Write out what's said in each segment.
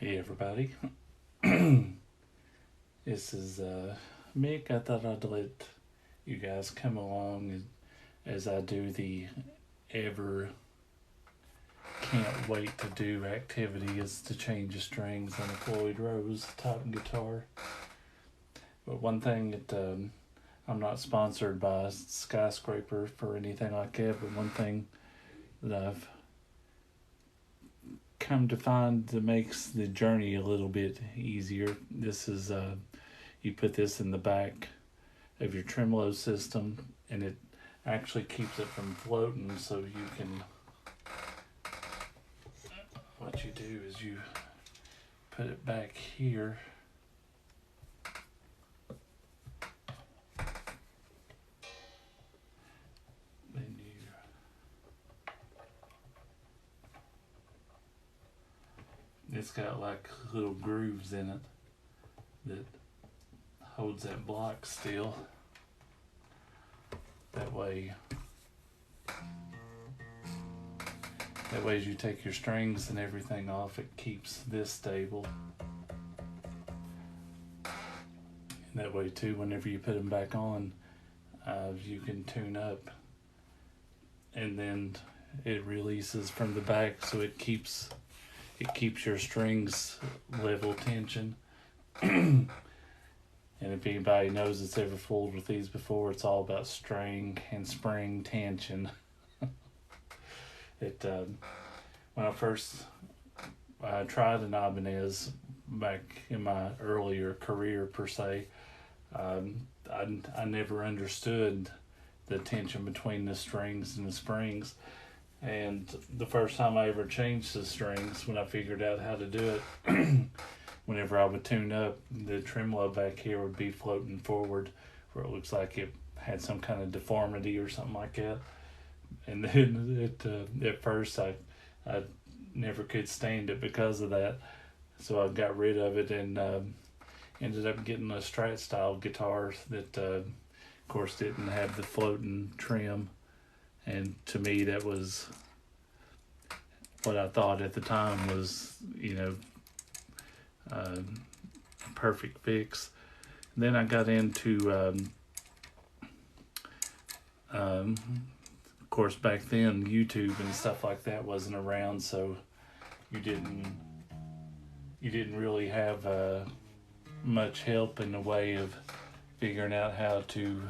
Hey everybody, this is Mick. I thought I'd let you guys come along as I do the ever can't wait to do activity is to change the strings on a Floyd Rose top guitar. But one thing that I'm not sponsored by Skyscraper for anything like that, but one thing that I've come to find that makes the journey a little bit easier. This is you put this in the back of your tremolo system and it actually keeps it from floating, so you can, what you do is you put it back here then it's got like little grooves in it that holds that block still. That way as you take your strings and everything off, it keeps this stable. And that way too, whenever you put them back on, you can tune up, and then it releases from the back, so it keeps your strings level tension. And if anybody knows that's ever fooled with these before, it's all about string and spring tension. When I first tried an Ibanez back in my earlier career per se, I never understood the tension between the strings and the springs. And the first time I ever changed the strings, when I figured out how to do it, whenever I would tune up, the tremolo back here would be floating forward where it looks like it had some kind of deformity or something like that. And then at first I never could stand it because of that. So I got rid of it and ended up getting a Strat style guitar that of course didn't have the floating trim. And to me that was what I thought at the time was, a perfect fix. And then I got into of course back then YouTube and stuff like that wasn't around, so you didn't really have much help in the way of figuring out how to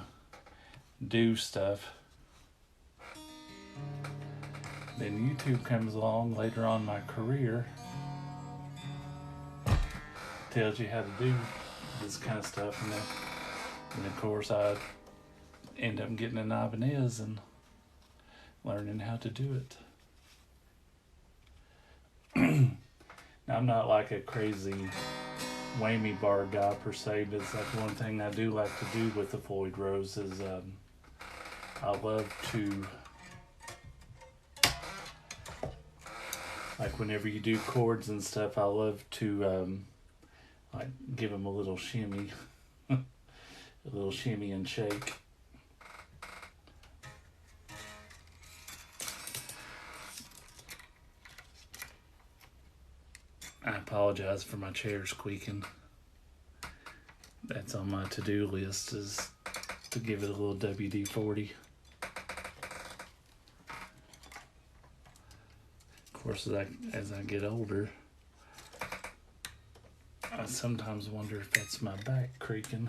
do stuff. Then YouTube comes along later on in my career, tells you how to do this kind of stuff, and of course I end up getting an Ibanez and learning how to do it. Now I'm not like a crazy whammy bar guy per se, but it's like one thing I do like to do with the Floyd Rose is I love to, like whenever you do chords and stuff, I love to like give them a little shimmy, a little shimmy and shake. I apologize for my chair squeaking. That's on my to-do list, is to give it a little WD-40. Of course, as I get older, I sometimes wonder if that's my back creaking.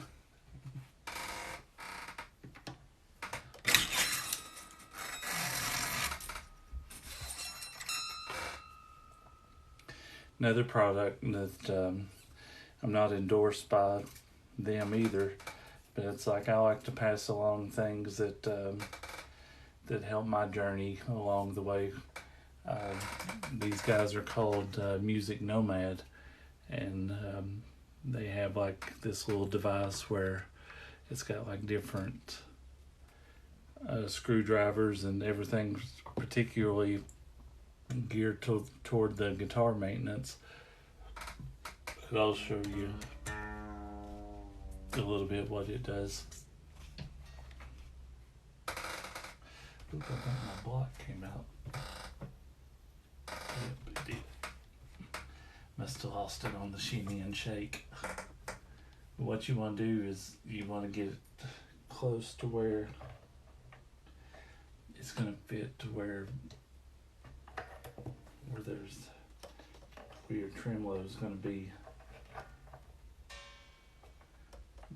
Another product that I'm not endorsed by them either, but it's like I like to pass along things that that help my journey along the way. These guys are called Music Nomad, and they have like this little device where it's got like different screwdrivers and everything, particularly geared toward the guitar maintenance. But I'll show you a little bit what it does. Ooh, I think my block came out. Yep, it did. Must have lost it on the shimmy and shake. What you want to do is you want to get it close to where it's going to fit to where your trim load is going to be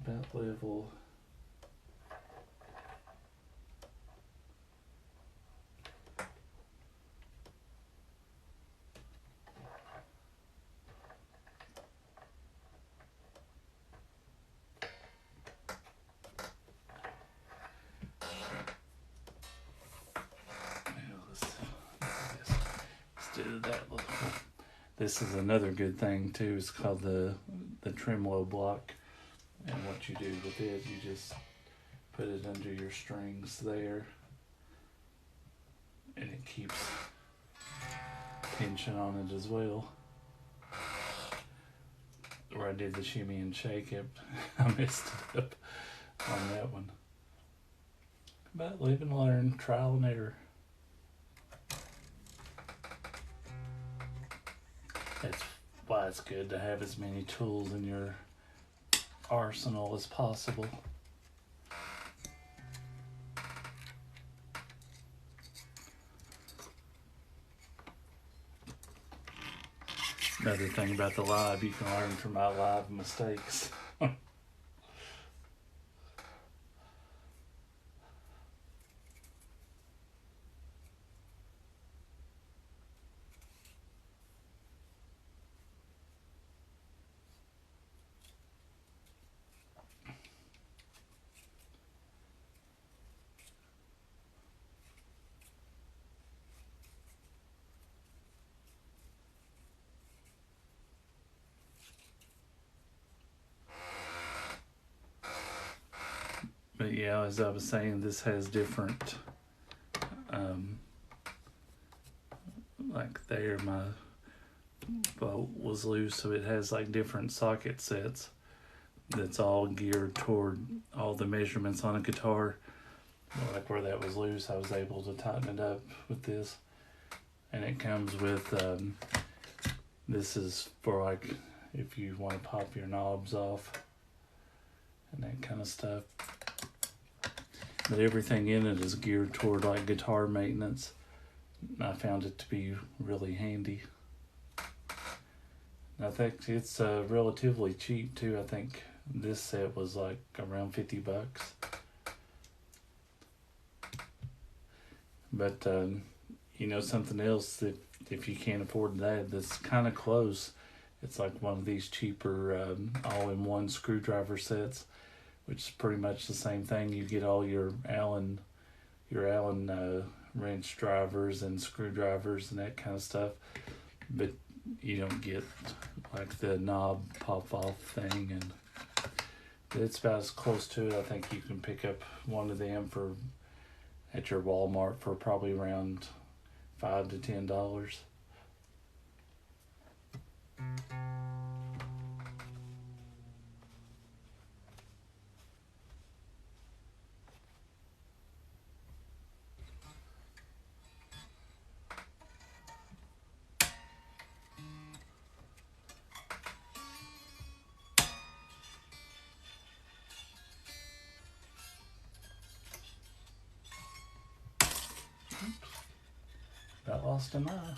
about level. This is another good thing too. It's called the trim low block, and what you do with it, you just put it under your strings there, and it keeps tension on it as well. Where I did the shimmy and shake it, I messed it up on that one. But live and learn, trial and error. That's why it's good to have as many tools in your arsenal as possible. Another thing about the live, you can learn from my live mistakes. But yeah, as I was saying, this has different, like there my bolt was loose, so it has like different socket sets that's all geared toward all the measurements on a guitar. Like where that was loose, I was able to tighten it up with this. And it comes with, this is for like if you want to pop your knobs off and that kind of stuff. But everything in it is geared toward like guitar maintenance. I found it to be really handy. I think it's relatively cheap too. I think this set was like around $50. But you know, something else that if you can't afford that's kind of close, it's like one of these cheaper all-in-one screwdriver sets, which is pretty much the same thing. You get all your Allen wrench drivers and screwdrivers and that kind of stuff, but you don't get like the knob pop off thing, and it's about as close to it. I think you can pick up one of them at your Walmart for probably around $5 to $10. Got lost an eye.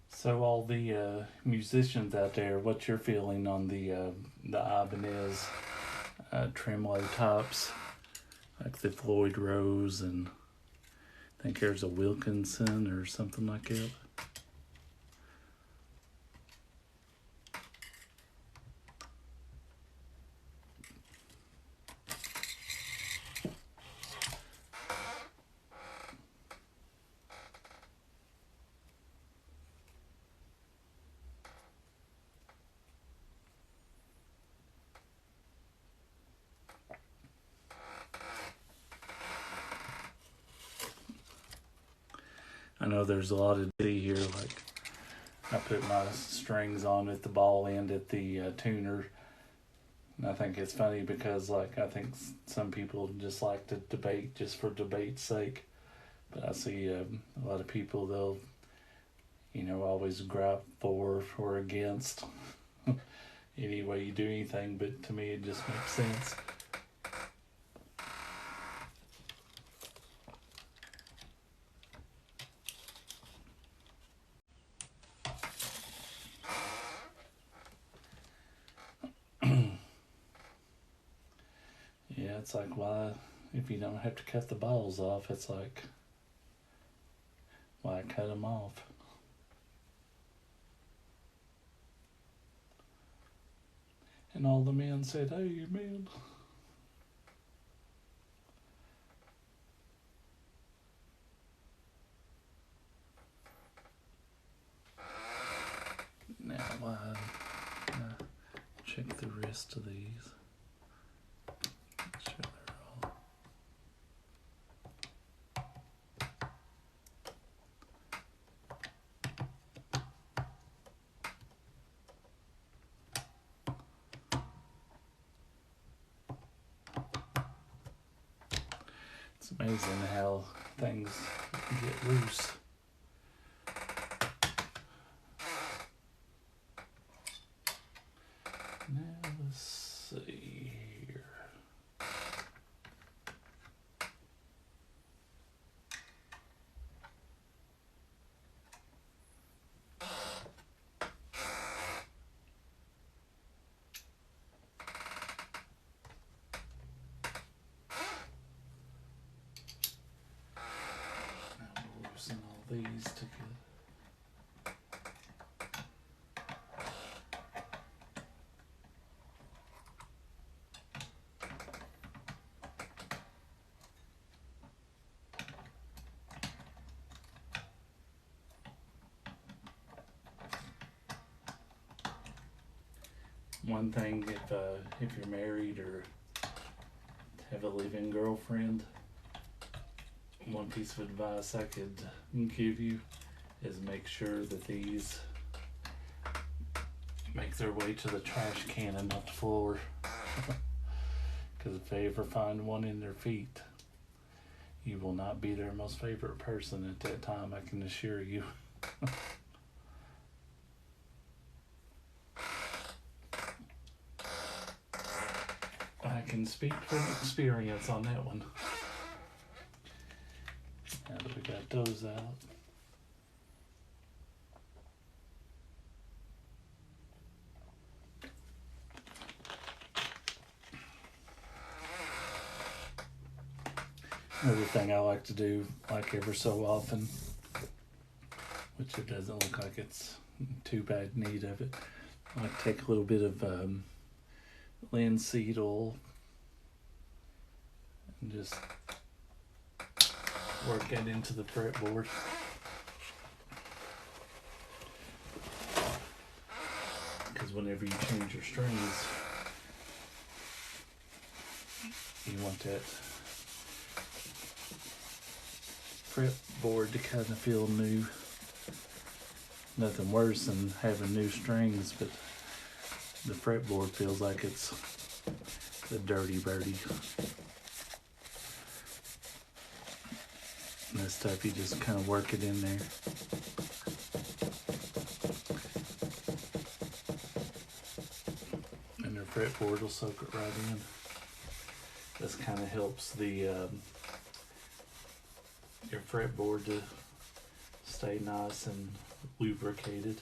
So all the musicians out there, what's your feeling on the Ibanez tremolo tops, like the Floyd Rose, and I think there's a Wilkinson or something like that? I know there's a lot of D here. Like I put my strings on at the ball end at the tuner. And I think it's funny because like I think some people just like to debate just for debate's sake. But I see a lot of people, they'll, always gripe for or against any way you do anything, but to me it just makes sense. Yeah, it's like, why, if you don't have to cut the balls off, it's like, why cut them off? And all the men said, "Hey, man." Now, check the rest of these. Make sure they're all. It's amazing how things get loose. Now let's see here. Now we'll loosen all these together. One thing, if you're married or have a live-in girlfriend, one piece of advice I could give you is make sure that these make their way to the trash can and not the floor. Because if they ever find one in their feet, you will not be their most favorite person at that time, I can assure you. I can speak from experience on that one. Now that we got those out. Another thing I like to do, like ever so often, which it doesn't look like it's too bad need of it, I like to take a little bit of linseed oil and just work it into the fretboard. Because whenever you change your strings, you want that fretboard to kind of feel new. Nothing worse than having new strings, but the fretboard feels like it's the dirty birdie. And this stuff, you just kind of work it in there. And your fretboard will soak it right in. This kind of helps the your fretboard to stay nice and lubricated.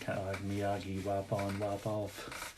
Kind of like Miyagi, wipe on, wipe off.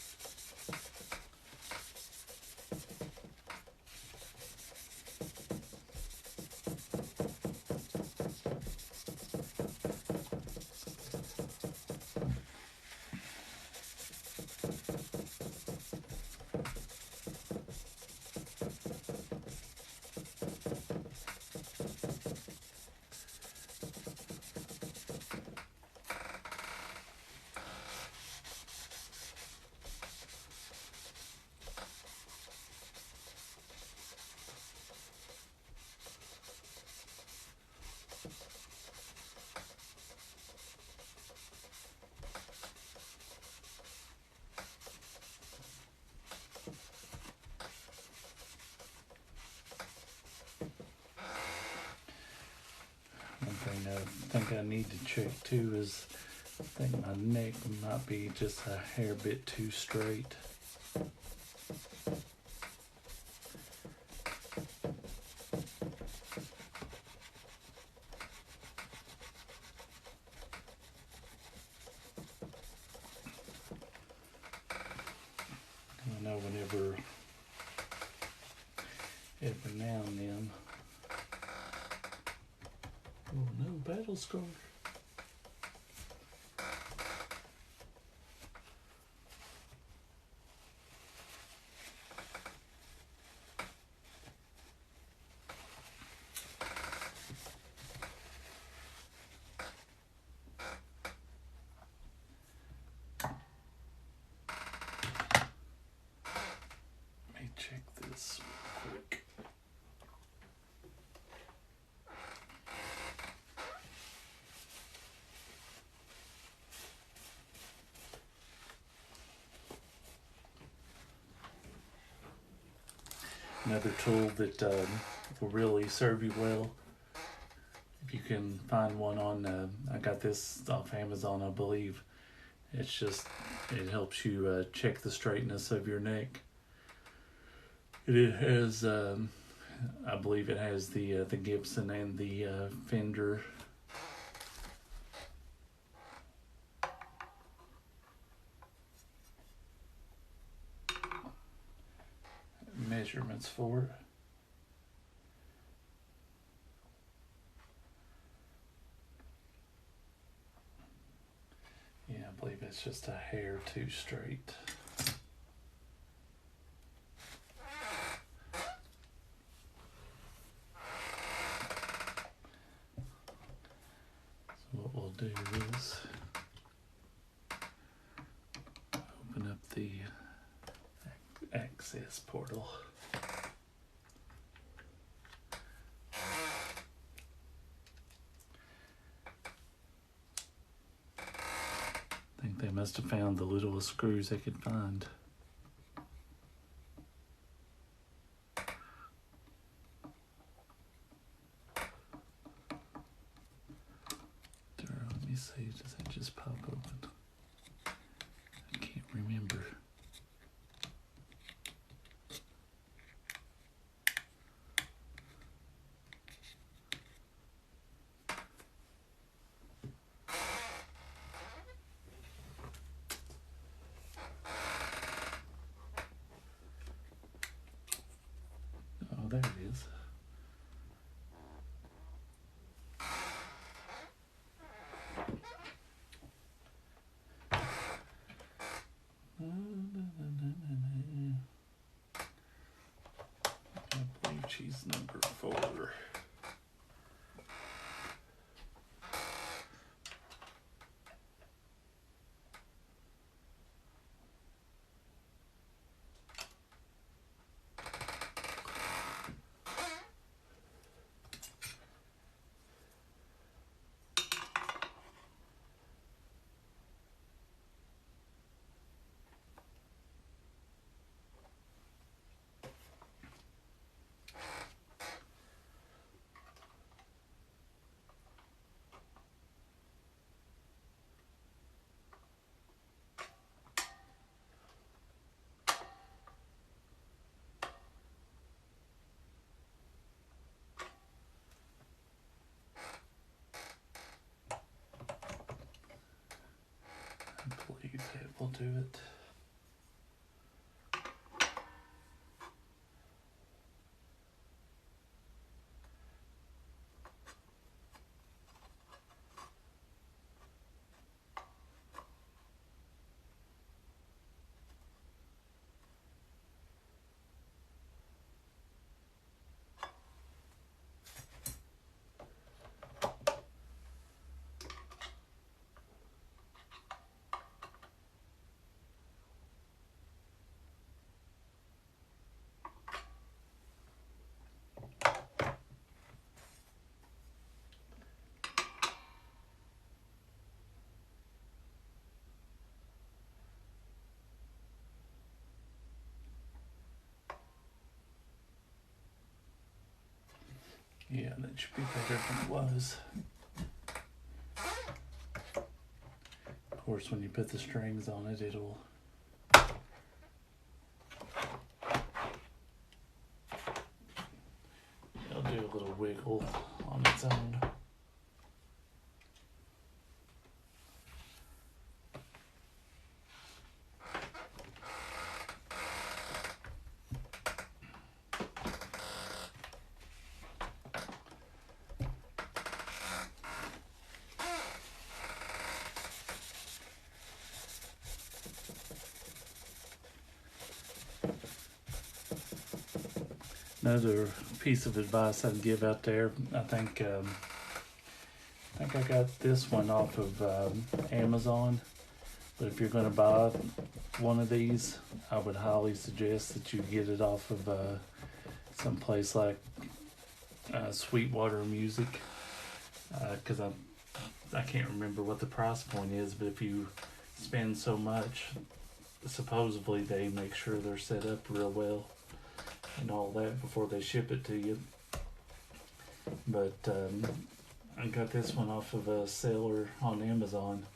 think I need to check too is I think my neck might be just a hair bit too straight. I know whenever, every now and then, oh no, battle scar. Let me check this real quick. Another tool that will really serve you well, if you can find one on, I got this off Amazon, I believe. It's just, it helps you check the straightness of your neck. It has, I believe it has the Gibson and the Fender. Measurements for it. Yeah, I believe it's just a hair too straight. So what we'll do is open up the access portal. I think they must have found the littlest screws they could find. Let me see, does that just pop open? I can't remember. Oh, there it is. I believe she's number 4. I believe that will do it. Yeah, that should be better than it was. Of course, when you put the strings on it, it'll do a little wiggle on its own. Another piece of advice I'd give out there, I think I got this one off of Amazon, but if you're going to buy one of these, I would highly suggest that you get it off of some place like Sweetwater Music, because I can't remember what the price point is, but if you spend so much, supposedly they make sure they're set up real well and all that before they ship it to you. But I got this one off of a seller on Amazon,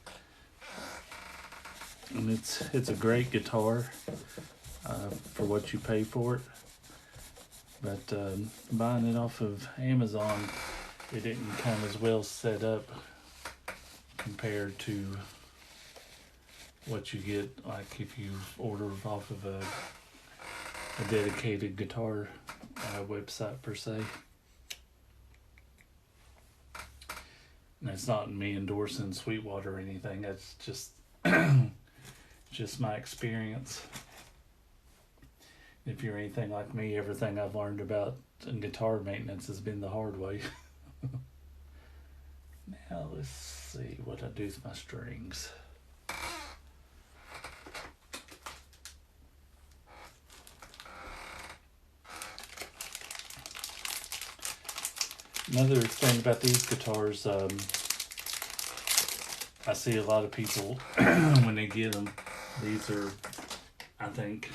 and it's a great guitar for what you pay for it. But buying it off of Amazon, it didn't come as well set up compared to what you get like if you order off of a dedicated guitar website per se. And it's not me endorsing Sweetwater or anything. That's just just my experience. If you're anything like me, everything I've learned about guitar maintenance has been the hard way. Now let's see what I do with my strings. Another thing about these guitars, I see a lot of people when they get them, these are, I think,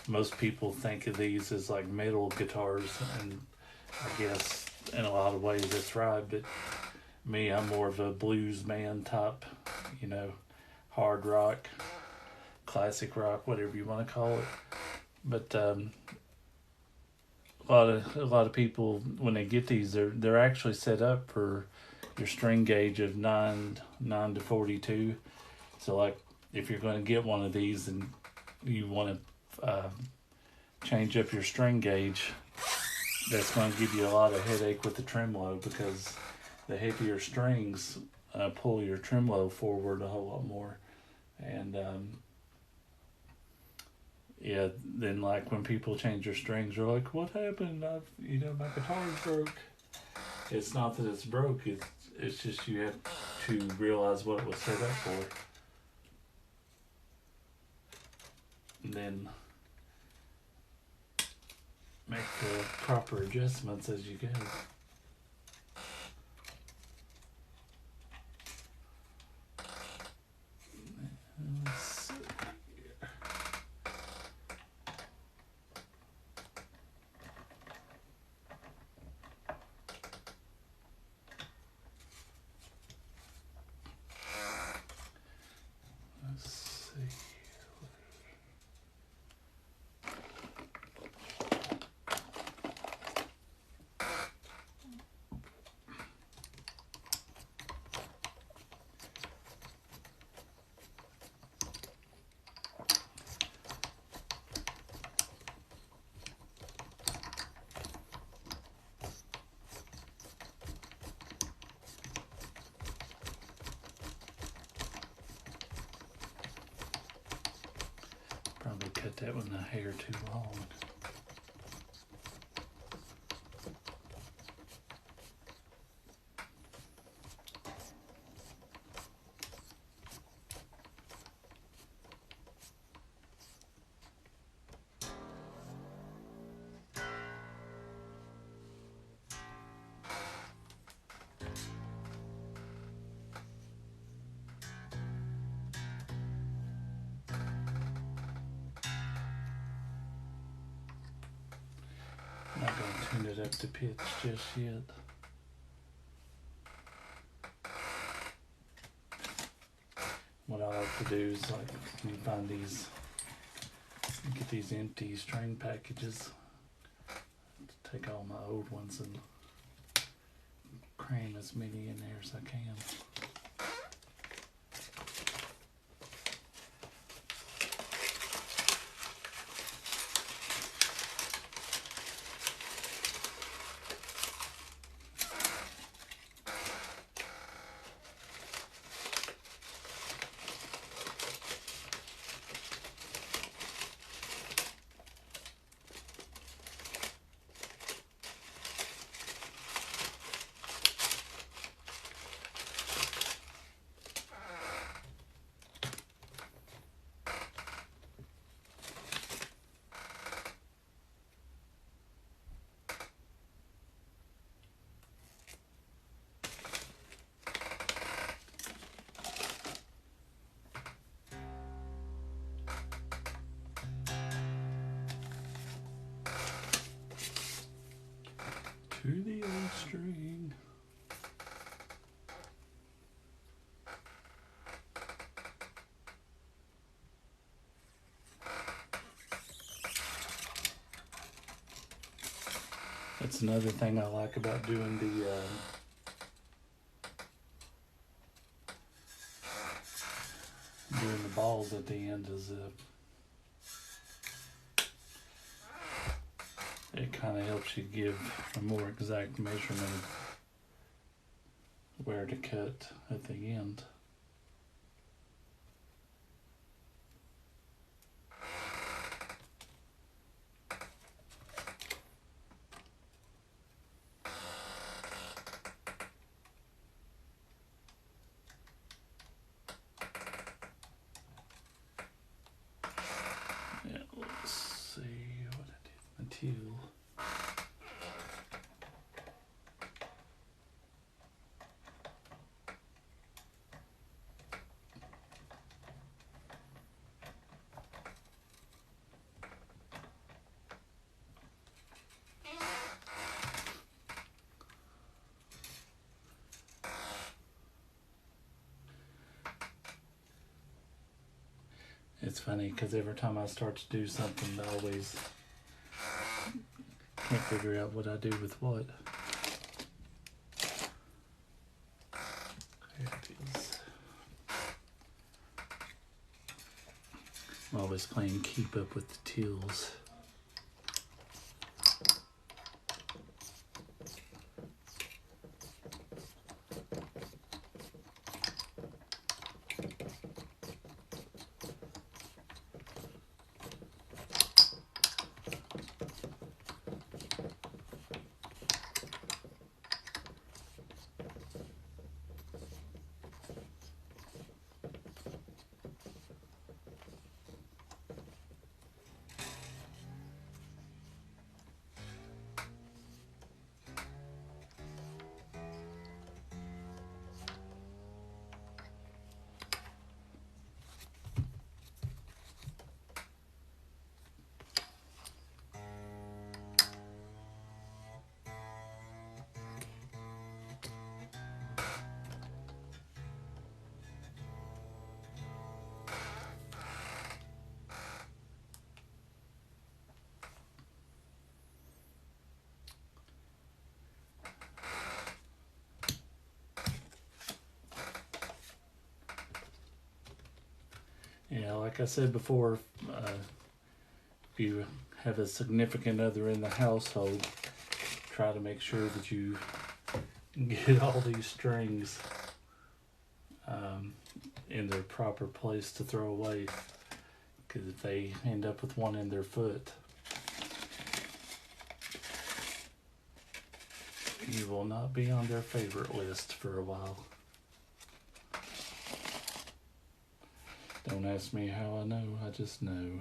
most people think of these as like metal guitars, and I guess in a lot of ways that's right, but me, I'm more of a blues man type, hard rock, classic rock, whatever you want to call it. But a lot of people, when they get these, they're actually set up for your string gauge of 9 to 42. So like if you're going to get one of these and you want to change up your string gauge, that's going to give you a lot of headache with the tremolo, because the heavier strings pull your tremolo forward a whole lot more. And yeah, then like when people change their strings, they're like, "What happened? My guitar's broke." It's not that it's broke. It's just you have to realize what it was set up for, and then make the proper adjustments as you go. Let's see. Probably cut that one a hair too long. Not going to tune it up to pitch just yet. What I to do is like when you find these, you get these empty string packages, take all my old ones and cram as many in there as I can. To the old string. That's another thing I like about doing the balls at the end is it kind of helps you give a more exact measurement of where to cut at the end. Yeah, let's see what I did with the teal. It's funny because every time I start to do something, I always can't figure out what I do with what. There it is. I'm always playing keep up with the teals. Yeah, like I said before, if you have a significant other in the household, try to make sure that you get all these strings in their proper place to throw away, because if they end up with one in their foot, you will not be on their favorite list for a while. Don't ask me how I know, I just know.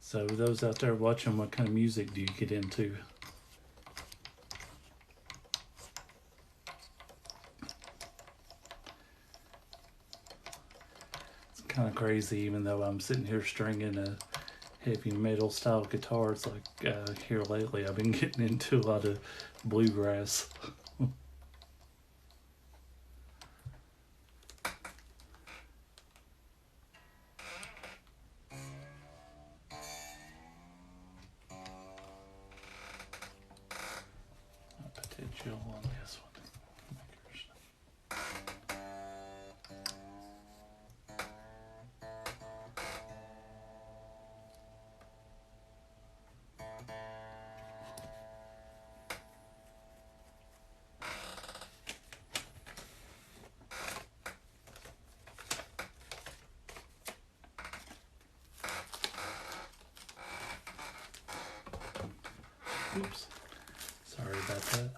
So those out there watching, what kind of music do you get into? It's kind of crazy, even though I'm sitting here stringing a heavy metal style guitar. It's like here lately I've been getting into a lot of bluegrass. Potential on this one. Oops. Sorry about that.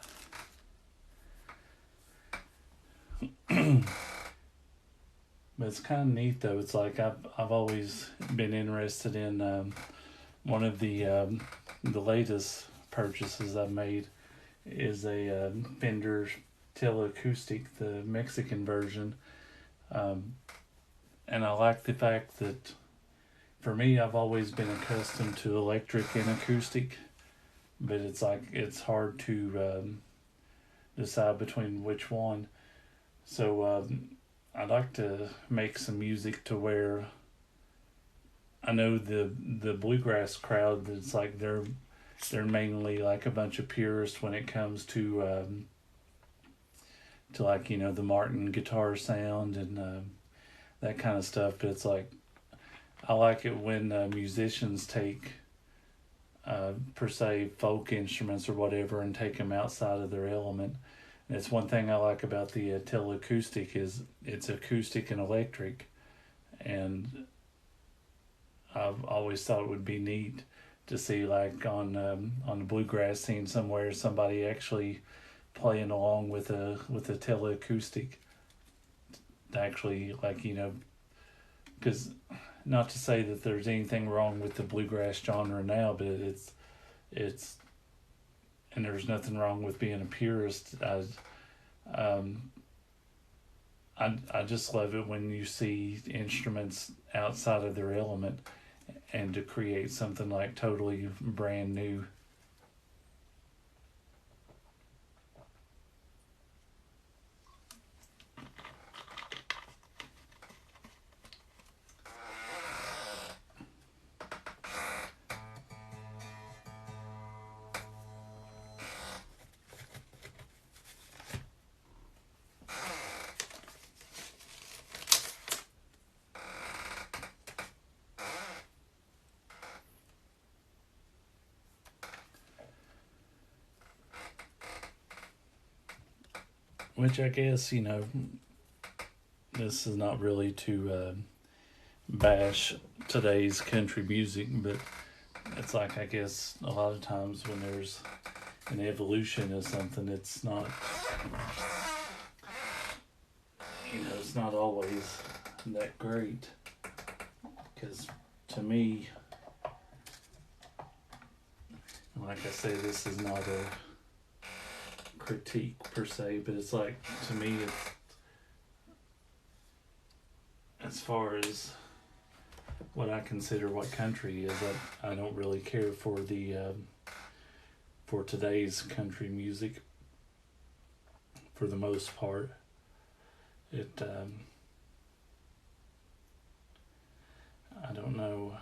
But it's kind of neat though. It's like I've always been interested in one of the latest purchases I've made is a Fender Teleacoustic, the Mexican version, and I like the fact that for me I've always been accustomed to electric and acoustic, but it's like it's hard to decide between which one. So I'd like to make some music to where I know the bluegrass crowd. That's like they're mainly like a bunch of purists when it comes to like the Martin guitar sound and that kind of stuff. But it's like I like it when musicians take per se folk instruments or whatever and take them outside of their element. And it's one thing I like about the teleacoustic is it's acoustic and electric, and I've always thought it would be neat to see like on the bluegrass scene somewhere somebody actually playing along with a teleacoustic. Actually, like because not to say that there's anything wrong with the bluegrass genre now, but it's and there's nothing wrong with being a purist. I just love it when you see instruments outside of their element and to create something like totally brand new. Which I guess, this is not really to bash today's country music, but it's like, I guess, a lot of times when there's an evolution of something, it's not, it's not always that great. Because to me, like I say, this is not a critique per se, but it's like to me, it's, as far as what I consider what country is, I don't really care for the for today's country music. For the most part, it I don't know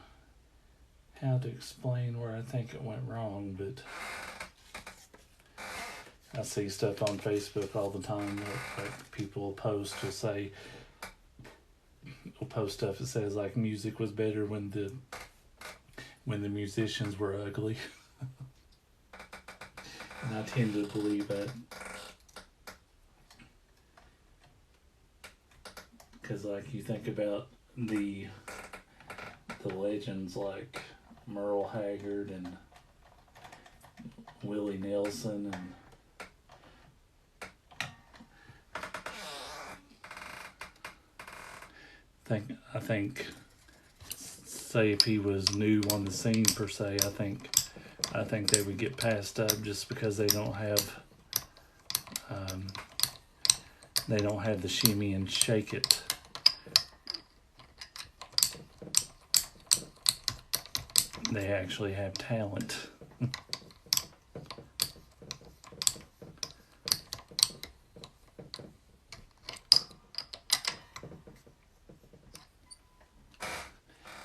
how to explain where I think it went wrong, but I see stuff on Facebook all the time that like people post will say, will post stuff that says like music was better when the musicians were ugly. And I tend to believe that, because like you think about the legends like Merle Haggard and Willie Nelson and I think say if he was new on the scene per se, I think they would get passed up just because um, they don't have the shimmy and shake it. They actually have talent.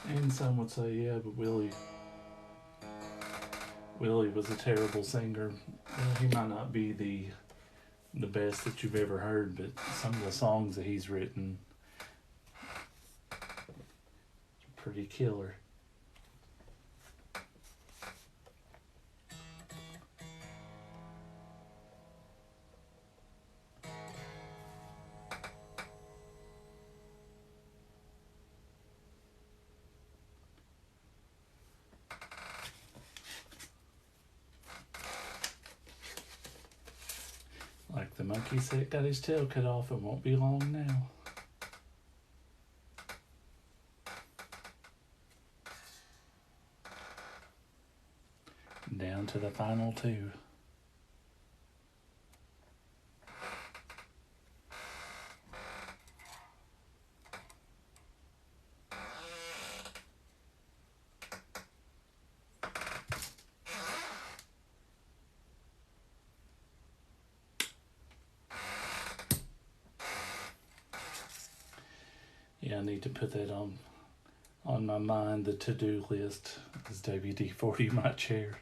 And some would say, yeah, but Willie was a terrible singer. Well, he might not be the best that you've ever heard, but some of the songs that he's written are pretty killer. Like the monkey said, got his tail cut off. It won't be long now. Down to the final two. Yeah, I need to put that on my mind. The to-do list is WD-40 my chair.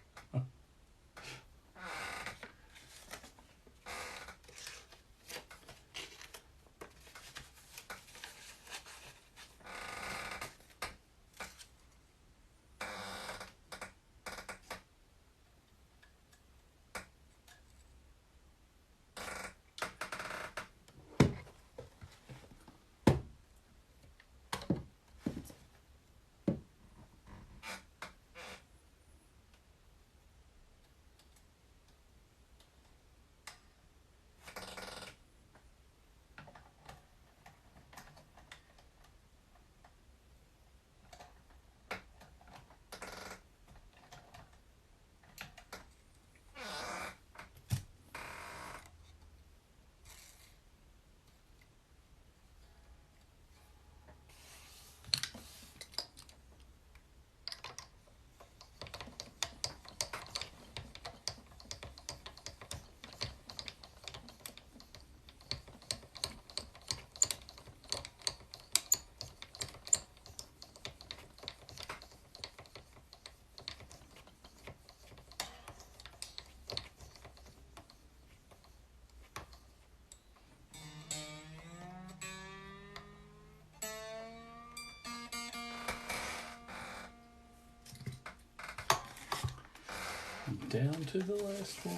Down to the last one.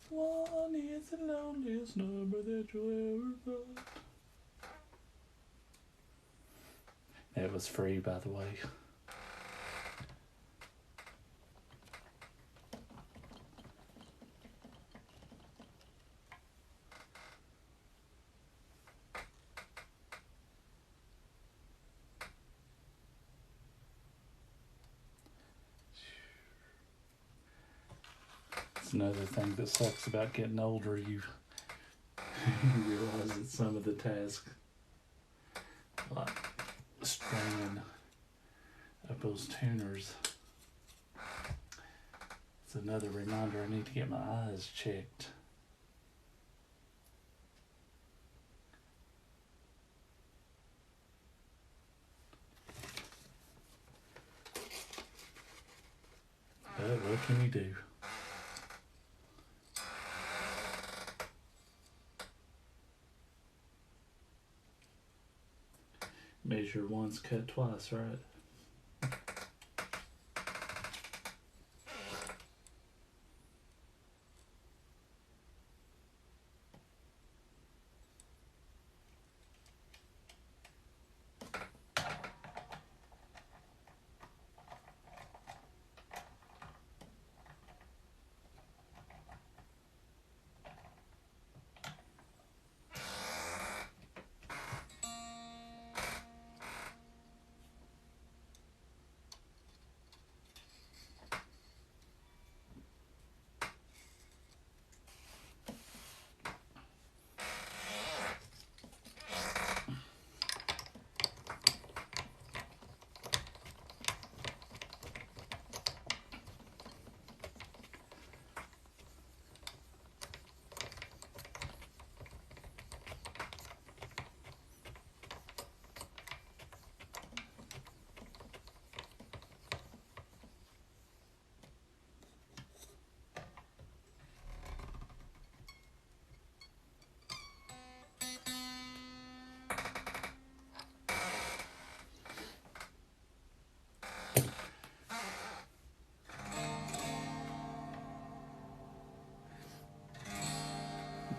One is the loneliest number that you'll ever find. It was free, by the way. It's another thing that sucks about getting older. You realize that some of the tasks, like stringing up those tuners, it's another reminder I need to get my eyes checked. But what can you do? Measure once, cut twice, right?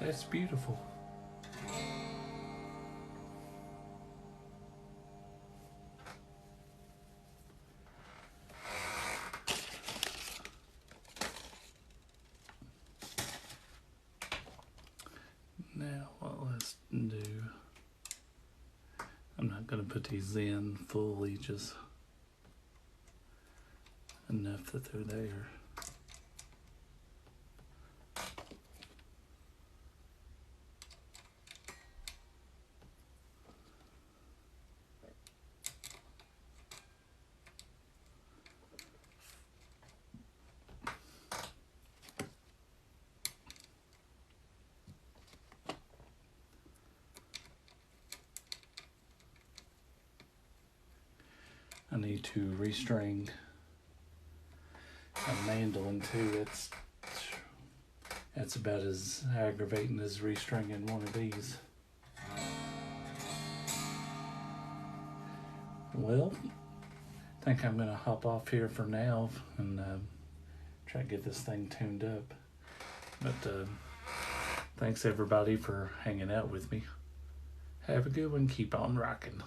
That's beautiful. Now what let's do, I'm not going to put these in fully, just enough that they're there. I need to restring a mandolin too. It's about as aggravating as restringing one of these. Well, I think I'm gonna hop off here for now and try to get this thing tuned up. But thanks everybody for hanging out with me. Have a good one. Keep on rocking.